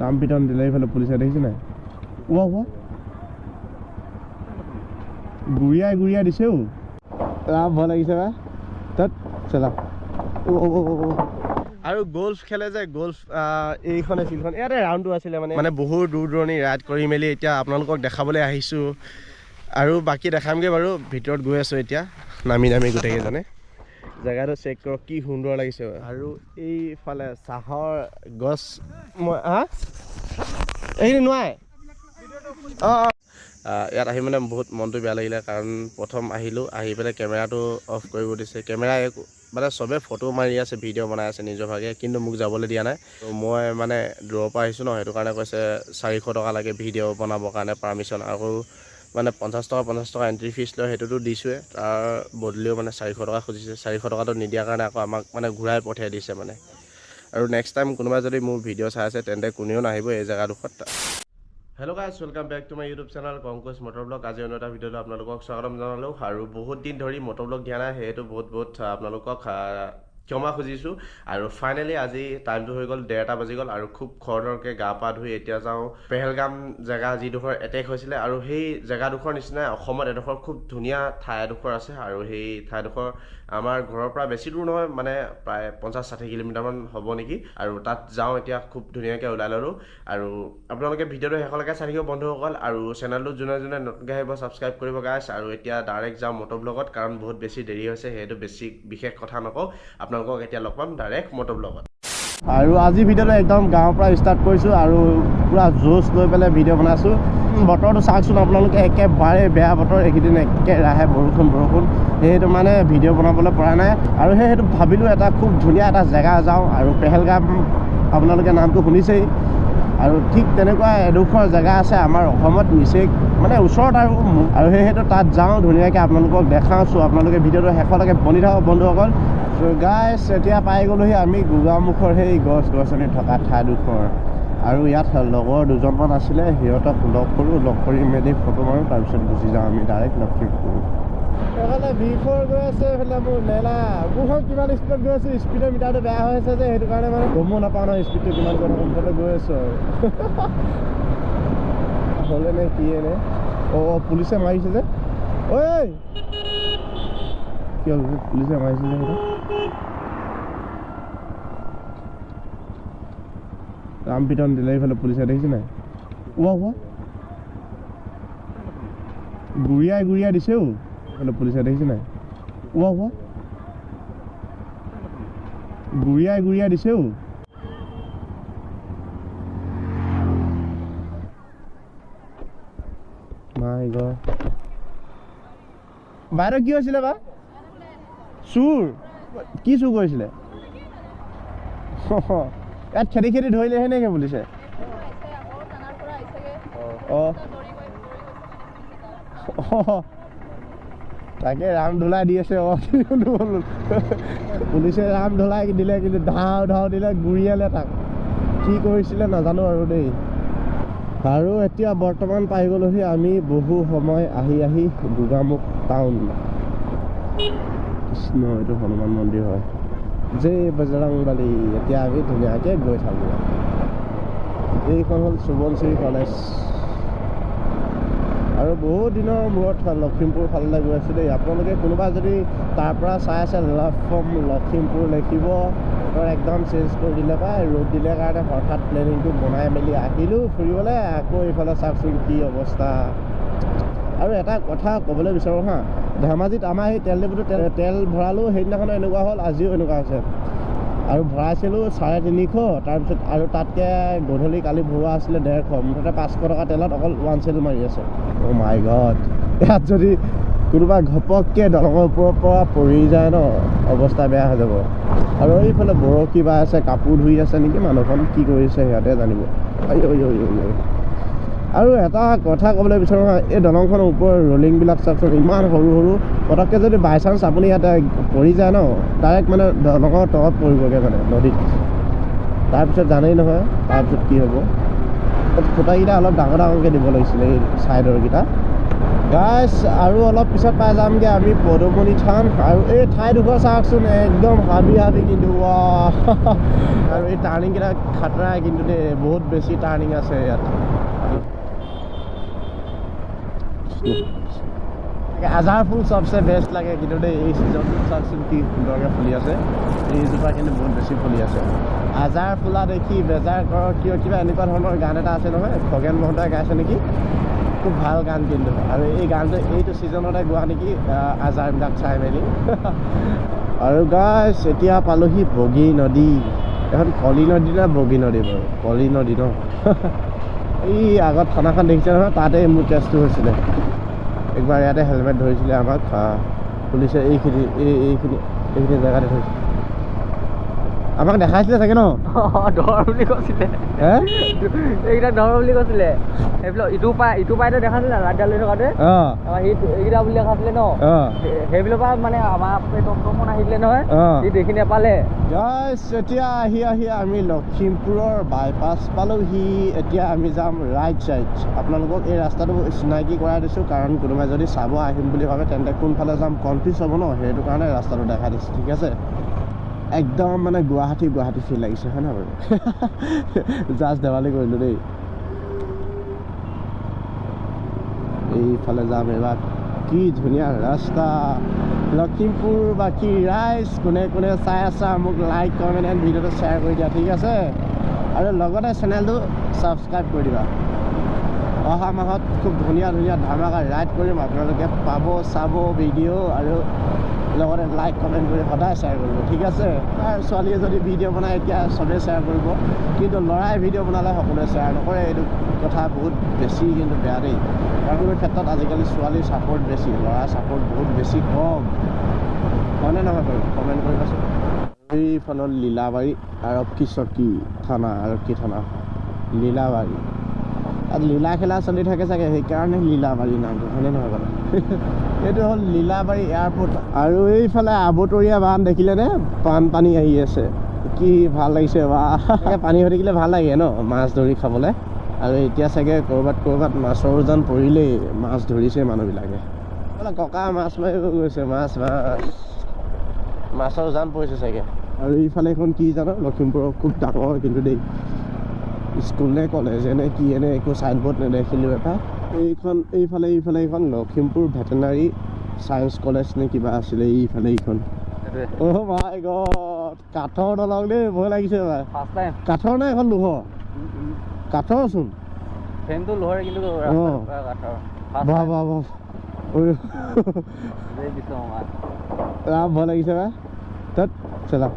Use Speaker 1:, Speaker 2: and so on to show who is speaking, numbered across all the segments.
Speaker 1: ৰামপিটন দিলে এইফালে পুলিচে দেখিছে নাই গুৰিয়াই দিছেও ৰাম ভয় লাগিছে বা তাত চলা আৰু গল্ফ খেলে যে গল্ফ এইখনে ফিল্ডখন ইয়াতে ৰাউণ্ডটো আছিলে মানে বহুত দূৰ দূৰণি ৰাইড কৰি মেলি এতিয়া আপোনালোকক দেখাবলৈ আহিছোঁ আৰু বাকী দেখামগৈ বাৰু ভিতৰত গৈ আছোঁ এতিয়া নামি গোটেইকেইজনে জেগাটো চেক কৰক কি সুন্দৰ লাগিছে আৰু এইফালে চাহৰ গছ মই এইখিনি নোৱাৰে ইয়াত আহি মানে বহুত মনটো বেয়া লাগিলে কাৰণ প্ৰথম আহিলোঁ আহি পেলাই কেমেৰাটো অফ কৰিব দিছে কেমেৰা মানে চবে ফটো মাৰি আছে ভিডিঅ' বনাই আছে নিজৰ ভাগে কিন্তু মোক যাবলৈ দিয়া নাই তো মই মানে দূৰৰ পৰা আহিছোঁ ন সেইটো কাৰণে কৈছে 400 টকা লাগে ভিডিঅ' বনাবৰ কাৰণে পাৰ্মিশ্যন আৰু মানে 50 টকা এণ্ট্ৰি ফিজ লয় সেইটোতো দিছোঁৱে তাৰ বদলিও মানে 400 টকা খুজিছে 400 টকাটো নিদিয়াৰ কাৰণে আকৌ আমাক মানে ঘূৰাই পঠিয়াই দিছে মানে আৰু নেক্সট টাইম কোনোবাই যদি মোৰ ভিডিঅ' চাই আছে তেন্তে কোনেও নাহিব এই জেগাডোখৰত hello' guys welcome back to my YouTube channel কংকুশ মটৰ ব্লগ আজি অন্য এটা ভিডিঅ'লৈ আপোনালোকক স্বাগতম জনালোঁ আৰু বহুত দিন ধৰি মটৰ ব্লগ দিয়া নাই সেইটো বহুত আপোনালোকক ক্ষমা খুজিছোঁ আৰু ফাইনেলি আজি টাইমটো হৈ গ'ল 1:30 বাজি গ'ল আৰু খুব খৰধৰকৈ গা পা ধুই এতিয়া যাওঁ পেহেলগাম জেগা যিডোখৰ এটেক হৈছিলে আৰু সেই জেগাডোখৰ নিচিনা অসমত এডোখৰ খুব ধুনীয়া ঠাই এডোখৰ আছে আৰু সেই ঠাইডোখৰ আমাৰ ঘৰৰ পৰা বেছি দূৰ নহয় মানে প্ৰায় 50-60 কিলোমিটাৰমান হ'ব নেকি আৰু তাত যাওঁ এতিয়া খুব ধুনীয়াকৈ ওলাই ল'লোঁ আৰু আপোনালোকে ভিডিঅ'টো শেষলৈকে চাই থাকিব বন্ধুসকল আৰু চেনেলটো যোনে নতুনকৈ আহিব ছাবস্ক্ৰাইব কৰিব গাইছ আৰু এতিয়া ডাইৰেক্ট যাওঁ মটৰ ব্লগত কাৰণ বহুত বেছি দেৰি হৈছে সেইটো বেছি বিশেষ কথা নকওঁ আপোনালোকক এতিয়া লগ পাম ডাইৰেক্ট মটৰ ব্লগত আৰু আজি ভিডিঅ'টো একদম গাঁৱৰ পৰা ষ্টাৰ্ট কৰিছোঁ আৰু পুৰা জোচ লৈ পেলাই ভিডিঅ' বনাইছোঁ বতৰটো চাওকচোন আপোনালোকে একেবাৰে বেয়া বতৰ এইকেইদিন একেৰাহে বৰষুণ সেইটো মানে ভিডিঅ' বনাবলৈ পৰা নাই আৰু সেইটো ভাবিলোঁ এটা খুব ধুনীয়া এটা জেগা যাওঁ আৰু পেহেলগাম আপোনালোকে নামটো শুনিছেই আৰু ঠিক তেনেকুৱা এডোখৰ জেগা আছে আমাৰ অসমত নিচেই মানে ওচৰত আৰু সেইটো তাত যাওঁ ধুনীয়াকৈ আপোনালোকক দেখাওঁছোঁ আপোনালোকে ভিডিঅ'টো শেষলৈকে বনি থাকক বন্ধুসকল গাইছ এতিয়া পাই গ'লোহি আমি গোগামুখৰ সেই গছ গছনি থকা ঠাইডোখৰ আৰু ইয়াত লগৰ দুজনমান আছিলে সিহঁতক লগ কৰি মেলি ফটো মাৰোঁ তাৰপিছত গুচি যাওঁ আমি ডাইৰেক্ট লখিমপুৰ এইফালে V4 গৈ আছে এইফালে মোৰ লেলা মোৰখন কিমান স্পীডত গৈ আছোঁ স্পীডৰ মিটাৰটো বেয়া হৈ আছে যে সেইটো কাৰণে মানে গমো নাপাওঁ ন স্পীডটো কিমান গৈ থাকোঁ মুঠতে গৈ আছোঁ আৰু হ'লে নে কি নে পুলিচে মাৰিছে যে ঐ কি হ'ল পুলিচে মাৰিছে যে সেইটো ৰামপিটন দিলে এইফালে পুলিচে দেখিছে নাই গুৰিয়াই দিছেও এইফালে পুলিচে দেখিছে নাই গুৰিয়াই দিছেও মাই গড বাইদেউ কি হৈছিলে বা চুৰ কি চুৰ কৰিছিলে ইয়াত খেদি ধৰিলেহে নেকি পুলিচে তাকে ৰাম ধোলাই দি আছে পুলিচে ৰাম ধোলাই দিলে কিন্তু ধাও দিলে গুৰিয়ালে তাক কি কৰিছিলে নাজানো আৰু দেই আৰু এতিয়া বৰ্তমান পাই গ'লোহি আমি বহু সময় আহি গোগামুখ টাউন কৃষ্ণ এইটো হনুমান মন্দিৰ হয় জয় বজৰংবলী এতিয়া আমি ধুনীয়াকৈ গৈ থাকোঁ এইখন হ'ল সুবনশ্ৰী কলেজ আৰু বহুত দিনৰ মূৰত লখিমপুৰ ফালে গৈ আছোঁ দেই আপোনালোকে কোনোবা যদি তাৰ পৰা চাই আছে লাভ ফ্ৰম লখিমপুৰ লিখিব একদম চেঞ্জ কৰি দিলে বা ৰ'দ দিলে কাৰণে হঠাৎ প্লেনিংটো বনাই মেলি আহিলোঁ ফুৰিবলৈ আকৌ এইফালে চাওকচোন কি অৱস্থা আৰু এটা কথা ক'বলৈ বিচাৰোঁ হা ধেমাজিত আমাৰ সেই তেল ডিপুটো তেল ভৰালোঁ সেইদিনাখন এনেকুৱা হ'ল আজিও এনেকুৱা হৈছে আৰু ভৰাইছিলোঁ 350 তাৰপিছত আৰু তাতকৈ গধূলি কালি ভৰোৱা আছিলে 150 মুঠতে 500 টকা তেলত অকল 1 চেল মাৰি আছে মাই গড ইয়াত যদি কোনোবা ঘপককৈ দলঙৰ ওপৰৰ পৰা পৰি যায় ন অৱস্থা বেয়া হৈ যাব আৰু এইফালে বৰশী বাই আছে কাপোৰ ধুই আছে নেকি মানুহখন কি কৰিছে সিহঁতে জানিব আৰু এটা কথা ক'বলৈ বিচাৰোঁ এই দলংখনৰ ওপৰৰ ৰলিংবিলাক চাওকচোন ইমান সৰু পটককৈ যদি বাই চান্স আপুনি ইয়াতে পৰি যায় ন ডাইৰেক্ট মানে দলঙৰ তলত পৰিবগৈ মানে নদীত তাৰপিছত জানেই নহয় তাৰপিছত কি হ'ব খুঁটাকেইটা অলপ ডাঙৰকৈ দিব লাগিছিলে এই ছাইডৰকেইটা গাইছ আৰু অলপ পিছত পাই যামগৈ আমি পদুমণি থান আৰু এই ঠাইডোখৰ চাওকচোন একদম হাবি কিন্তু আৰু এই টাৰ্ণিংকেইটা খাতৰাই কিন্তু দেই বহুত বেছি টাৰ্ণিং আছে ইয়াত আজাৰ ফুল চবচে বেষ্ট লাগে কিন্তু দেই এই ছিজনটোত চাওকচোন কি সুন্দৰকৈ ফুলি আছে এইজোপা কিন্তু বহুত বেছি ফুলি আছে আজাৰ ফুলা দেখি বেজাৰ কৰ কিয় কিবা এনেকুৱা ধৰণৰ গান এটা আছে নহয় খগেন মহন্তই গাইছে নেকি খুব ভাল গান কিন্তু আৰু এই গানটো এইটো ছিজনতে গোৱা নেকি আজাৰবিলাক চাই মেলি আৰু গাইছ এতিয়া পালোহি বগী নদী এখন কলি নদী না বগী নদী বাৰু কলি নদী ন এই আগত থানাখন দেখিছে নহয় তাতে মোৰ কেছটো হৈছিলে একবাৰ ইয়াতে হেলমেট ধৰিছিলে আমাক পুলিচে এইখিনি জেগাতে ধৰিছিলে আমাক দেখাইছিলে চাগে ন
Speaker 2: ধৰ বুলি কৈছিলে এইকেইটা ধৰ বুলি কৈছিলে সেইবিলাক ইটো পাইতো দেখাইছিলে ৰাইডাল লৈ থকাতে এইকেইটা বুলি দেখাইছিলে ন সেইবিলাকৰ পৰা মানে আমাৰ টমটমত আহিছিলে নহয় সি দেখি নেপালে
Speaker 1: গাইছ এতিয়া আহি আমি লখিমপুৰৰ বাইপাছ পালোহি এতিয়া আমি যাম ৰাইট চাইড আপোনালোকক এই ৰাস্তাটো চিনাকি কৰাই দিছোঁ কাৰণ কোনোবাই যদি চাব আহিম বুলি ভাবে তেন্তে কোনফালে যাম কনফিউজ হ'ব ন সেইটো কাৰণে ৰাস্তাটো দেখাই দিছোঁ ঠিক আছে একদম মানে গুৱাহাটী ফিল লাগিছে হয় না বাৰু জাষ্ট দেৱালী কৰিলোঁ দেই এইফালে যাম এবাৰ কি ধুনীয়া ৰাস্তা লখিমপুৰ বাকী ৰাইজ কোনে চাই আছা মোক লাইক কমেণ্ট এণ্ড ভিডিঅ'টো শ্বেয়াৰ কৰি দিয়া ঠিক আছে আৰু লগতে চেনেলটো ছাবস্ক্ৰাইব কৰি দিবা অহা মাহত খুব ধুনীয়া ধামাকা ৰাইড কৰিম আপোনালোকে পাব চাব ভিডিঅ' আৰু লগতে লাইক কমেণ্ট কৰি সদায় শ্বেয়াৰ কৰিব ঠিক আছে আৰু ছোৱালীয়ে যদি ভিডিঅ' বনায় এতিয়া চবেই শ্বেয়াৰ কৰিব কিন্তু ল'ৰাই ভিডিঅ' বনালে সকলোৱে শ্বেয়াৰ নকৰে এইটো কথা বহুত বেছি কিন্তু বেয়া দেই কাৰণ এই ক্ষেত্ৰত আজিকালি ছোৱালীৰ ছাপোৰ্ট বেছি ল'ৰাৰ ছাপোৰ্ট বহুত বেছি কম হয়নে নহয় বাৰু কমেণ্ট কৰিবাচোন এইফালত লীলাবাৰী আৰক্ষী থানা লীলাবাৰী তাত লীলা খেলা চলি থাকে চাগে সেইকাৰণে লীলাবাৰী নামটো হয়নে নহয় বাৰু এইটো হ'ল লীলাবাৰী এয়াৰপৰ্ট আৰু এইফালে আবতৰীয়া বান দেখিলেনে পানী আহি আছে কি ভাল লাগিছে বা পানী হৈ থাকিলে ভাল লাগে ন মাছ ধৰি খাবলৈ আৰু এতিয়া চাগে ক'ৰবাত মাছৰ ওজন পৰিলেই মাছ ধৰিছে মানুহবিলাকে ককা মাছ মাৰিব গৈছে মাছৰ ওজন পৰিছে চাগে আৰু এইফালে এখন কি জানো লখিমপুৰৰ খুব ডাঙৰ কিন্তু দেই স্কুল নে কলেজ এনে কি এনে একো চাইনবোৰ্ড নেদেখিলোঁ এটা এইফালে এইখন লখিমপুৰ ভেটেনাৰী চায়েন্স কলেজ নে কিবা আছিলে এইফালে এইখন অ' মাই গড কাঠৰ দলং দেই ভয় লাগিছে কাঠৰ নে এখন লোহৰ কাঠৰচোন
Speaker 2: ফ্ৰেমটো লোহৰে কিন্তু
Speaker 1: ভয় লাগিছে বা তাত চলা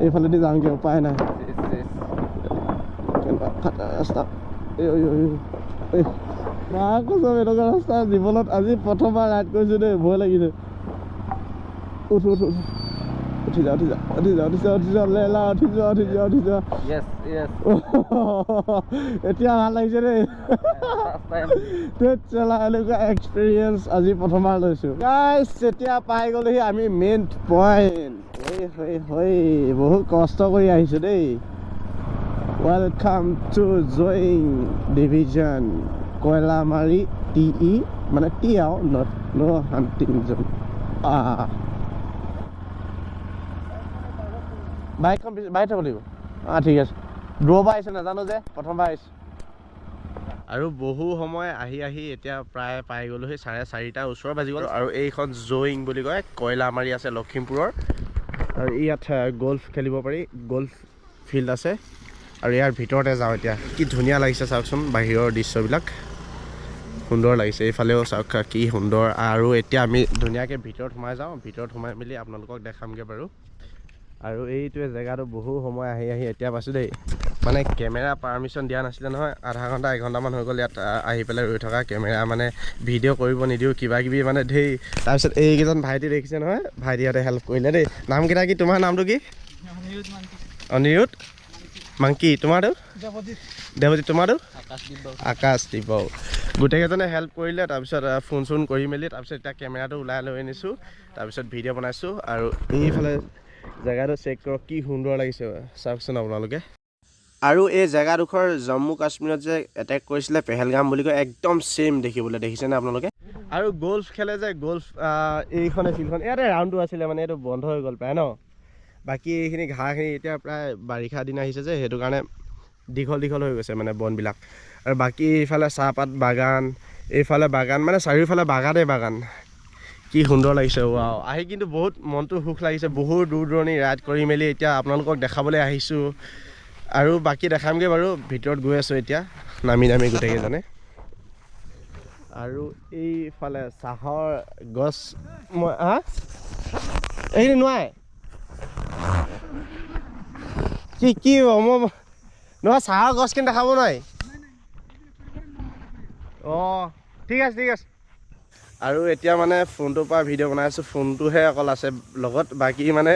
Speaker 1: এইফালেদি যাওঁগৈ উপায় নাই ৰাস্তা এনেকুৱা ৰাস্তা জীৱনত আজি প্ৰথমবাৰ ৰাইড কৰিছোঁ দেই ভয় লাগিছে উঠি যা এতিয়া ভাল লাগিছে দেই এনেকুৱা এক্সপিৰিয়েঞ্চ আজি প্ৰথমবাৰ লৈছোঁ গাইছ এতিয়া পাই গ'লোহি আমি মেইন পইণ্ট বহুত কষ্ট কৰি আহিছোঁ দেই ৱেলকাম টু জয়িং ডিভিজন কয়লামাৰী TE মানে টি আৰু ন হাণ্টিং জোন বাইকখন থ'ব লাগিব ঠিক আছে দূৰৰ পৰা আহিছে নাজানো যে প্ৰথমবাৰ আহিছোঁ আৰু বহু সময় আহি এতিয়া প্ৰায় পাই গ'লোহি 4:30 ওচৰ বাজি গ'ল আৰু এইখন জয়িং বুলি কয় কয়লামাৰী আছে লখিমপুৰৰ আৰু ইয়াত গল্ফ খেলিব পাৰি গল্ফ ফিল্ড আছে আৰু ইয়াৰ ভিতৰতে যাওঁ এতিয়া কি ধুনীয়া লাগিছে চাওকচোন বাহিৰৰ দৃশ্যবিলাক সুন্দৰ লাগিছে এইফালেও চাওক কি সুন্দৰ আৰু এতিয়া আমি ধুনীয়াকৈ ভিতৰত সোমাই মেলি আপোনালোকক দেখামগৈ বাৰু আৰু এইটোৱে জেগাটো বহু সময় আহি এতিয়া পাইছোঁ দেই মানে কেমেৰা পাৰ্মিশ্যন দিয়া নাছিলে নহয় আধা ঘণ্টা 1 ঘণ্টামান হৈ গ'ল ইয়াত আহি পেলাই ৰৈ থকা কেমেৰা মানে ভিডিঅ' কৰিব নিদিওঁ কিবাকিবি মানে ধেই তাৰপিছত এইকেইজন ভাইটি দেখিছে নহয় ভাইটিহঁতে হেল্প কৰিলে দেই নামকেইটা কি তোমাৰ নামটো কি অনিৰুদ্ধ মাংকি তোমাৰটো দেৱজিৎ তোমাৰটো আকাশদ্বীপ গোটেইকেইজনে হেল্প কৰিলে তাৰপিছত ফোন চোন কৰি মেলি তাৰপিছত এতিয়া কেমেৰাটো ওলাই লৈ আনিছোঁ তাৰপিছত ভিডিঅ' বনাইছোঁ আৰু এইফালে জেগাটো চেক কৰক কি সুন্দৰ লাগিছে চাওকচোন আপোনালোকে আৰু এই জেগাডোখৰ জম্মু কাশ্মীৰত যে এটেক কৰিছিলে পেহেলগাম বুলি কয় একদম ছেইম দেখিবলৈ দেখিছেনে আপোনালোকে আৰু গল্ফ খেলে যে গল্ফ এইখনে ফিল্ডখন ইয়াতে ৰাউণ্ডটো আছিলে মানে এইটো বন্ধ হৈ গ'ল প্ৰায় ন বাকী এইখিনি ঘাঁহখিনি এতিয়া প্ৰায় বাৰিষা দিন আহিছে যে সেইটো কাৰণে দীঘল দীঘল হৈ গৈছে মানে বনবিলাক আৰু বাকী এইফালে চাহপাত বাগান এইফালে বাগান মানে চাৰিওফালে বাগানেই বাগান কি সুন্দৰ লাগিছে ৱাও আহি কিন্তু বহুত মনটো সুখ লাগিছে বহুত দূৰ দূৰণি ৰাইড কৰি মেলি এতিয়া আপোনালোকক দেখাবলৈ আহিছোঁ আৰু বাকী দেখামগৈ বাৰু ভিতৰত গৈ আছোঁ এতিয়া নামি গোটেইকেইজনে আৰু এইফালে চাহৰ গছ মই এইখিনি নোৱাই কি মই নহয় চাহৰ গছখিনি দেখাব নোৱাৰি অঁ ঠিক আছে আৰু এতিয়া মানে ফোনটোৰ পৰা ভিডিঅ' বনাই আছোঁ ফোনটোহে অকল আছে লগত বাকী মানে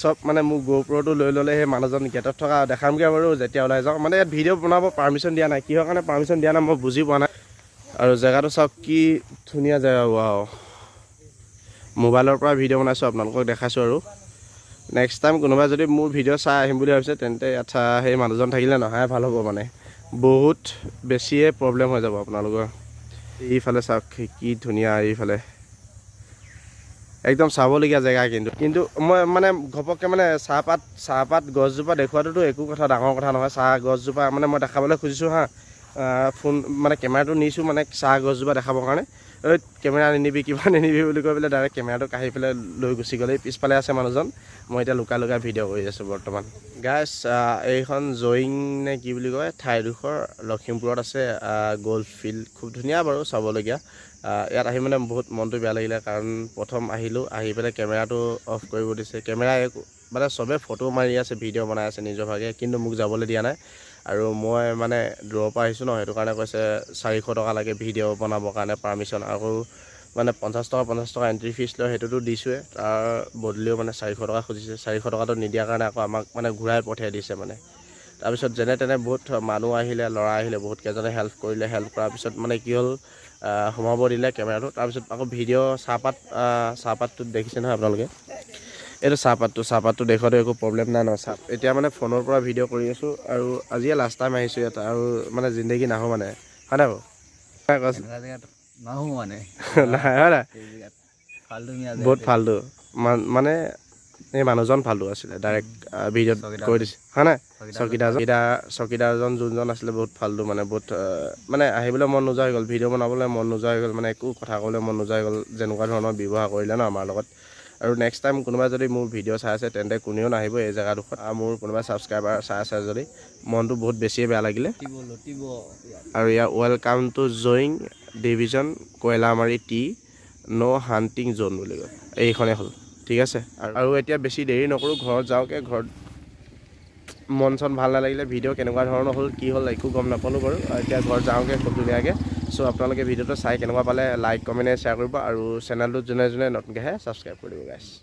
Speaker 1: চব মানে মোক GoProটো লৈ ল'লে সেই মানুহজন গেটত থকা দেখামগৈ বাৰু যেতিয়া ওলাই যাওঁ মানে ইয়াত ভিডিঅ' বনাব পাৰ্মিশ্যন দিয়া নাই কিহৰ কাৰণে পাৰ্মিশ্যন দিয়া নাই মই বুজি পোৱা নাই আৰু জেগাটো চাওক কি ধুনীয়া জেগা ৱাও মোবাইলৰ পৰা ভিডিঅ' বনাইছোঁ আপোনালোকক দেখাইছোঁ আৰু নেক্সট টাইম কোনোবাই যদি মোৰ ভিডিঅ' চাই আহিম বুলি ভাবিছে তেন্তে আচ্ছা সেই মানুহজন থাকিলে নহাই ভাল হ'ব মানে বহুত বেছিয়ে প্ৰব্লেম হৈ যাব আপোনালোকৰ এইফালে চাওক কি ধুনীয়া এইফালে একদম চাবলগীয়া জেগা কিন্তু মই মানে ঘপককৈ মানে চাহপাত গছজোপা দেখুৱাটোতো একো কথা ডাঙৰ কথা নহয় চাহ গছজোপা মানে মই দেখাবলৈ খুজিছোঁ ফোন মানে কেমেৰাটো নিছোঁ মানে চাহ গছজোপা দেখাবৰ কাৰণে কেমেৰা নিনিবি কিবা নিনিবি বুলি কৈ পেলাই ডাইৰেক্ট কেমেৰাটো কাঢ়ি পেলাই লৈ গুচি গ'লে পিছফালে আছে মানুহজন মই এতিয়া লুকাই ভিডিঅ' কৰি আছোঁ বৰ্তমান গাইছ এইখন জয়িং নে কি বুলি কয় ঠাইডোখৰ লখিমপুৰত আছে গল্ফ ফিল্ড খুব ধুনীয়া বাৰু চাবলগীয়া ইয়াত আহি মানে বহুত মনটো বেয়া লাগিলে কাৰণ প্ৰথম আহিলোঁ আহি পেলাই কেমেৰাটো অফ কৰিব দিছে কেমেৰা মানে চবে ফটো মাৰি আছে ভিডিঅ' বনাই আছে নিজৰ ভাগে কিন্তু মোক যাবলৈ দিয়া নাই আৰু মই মানে দূৰৰ পৰা আহিছোঁ ন সেইটো কাৰণে কৈছে 400 টকা লাগে ভিডিঅ' বনাবৰ কাৰণে পাৰ্মিশ্যন আৰু মানে 50 টকা এণ্ট্ৰি ফিজ লয় সেইটোতো দিছোঁৱে তাৰ বদলিও মানে 400 টকা খুজিছে 400 টকাটো নিদিয়াৰ কাৰণে আকৌ আমাক মানে ঘূৰাই পঠিয়াই দিছে মানে তাৰপিছত যেনে তেনে বহুত মানুহ আহিলে ল'ৰা আহিলে বহুত কেইজনে হেল্প কৰিলে হেল্প কৰাৰ পিছত মানে কি হ'ল সোমাব দিলে কেমেৰাটো তাৰপিছত আকৌ ভিডিঅ' চাহপাতটো দেখিছে নহয় আপোনালোকে এইটো চাহপাতটো দেখুৱাটো একো প্ৰব্লেম নাই নহয় এতিয়া মানে ফোনৰ পৰা ভিডিঅ' কৰি আছোঁ আৰু আজিয়ে লাষ্ট টাইম আহিছোঁ ইয়াত আৰু মানে জিন্দগী নাহোঁ মানে হয় নাই বাৰু
Speaker 2: নাহোঁ মানে
Speaker 1: নাই হয় নাই বহুত ফাল্টু মানে এই মানুহজন ফাল্টু আছিলে ডাইৰেক্ট ভিডিঅ'ত কৈ দিছে হয় নাই চকীদাৰজন যোনজন আছিলে বহুত ফাল্টু মানে বহুত মানে আহিবলৈ মন নোযোৱা হৈ গ'ল ভিডিঅ' বনাবলৈ মন নোযোৱা হৈ গ'ল মানে একো কথা ক'বলৈ মন নোযোৱা হৈ গ'ল যেনেকুৱা ধৰণৰ ব্যৱহাৰ কৰিলে ন আমাৰ লগত আৰু নেক্সট টাইম কোনোবাই যদি মোৰ ভিডিঅ' চাই আছে তেন্তে কোনেও নাহিব এই জেগাডোখৰত মোৰ কোনোবা ছাবস্ক্ৰাইবাৰ চাই আছে যদি মনটো বহুত বেছিয়ে বেয়া লাগিলে আৰু ইয়াৰ ৱেলকাম টু জয়িং division Koilamari T no' hunting zone বুলি কয় এইখনেই হ'ল ঠিক আছে আৰু এতিয়া বেছি দেৰি নকৰোঁ ঘৰত যাওঁগৈ ঘৰত মন চন ভাল নালাগিলে ভিডিঅ' কেনেকুৱা ধৰণৰ হ'ল কি হ'ল একো গম নাপালোঁ বাৰু এতিয়া ঘৰত যাওঁগৈ খুব ধুনীয়াকৈ চ' আপোনালোকে ভিডিঅ'টো চাই কেনেকুৱা পালে লাইক কমেণ্ট শ্বেয়াৰ কৰিব আৰু চেনেলটোত যোনে নতুনকৈ আহে ছাবস্ক্ৰাইব কৰি দিব গাইছ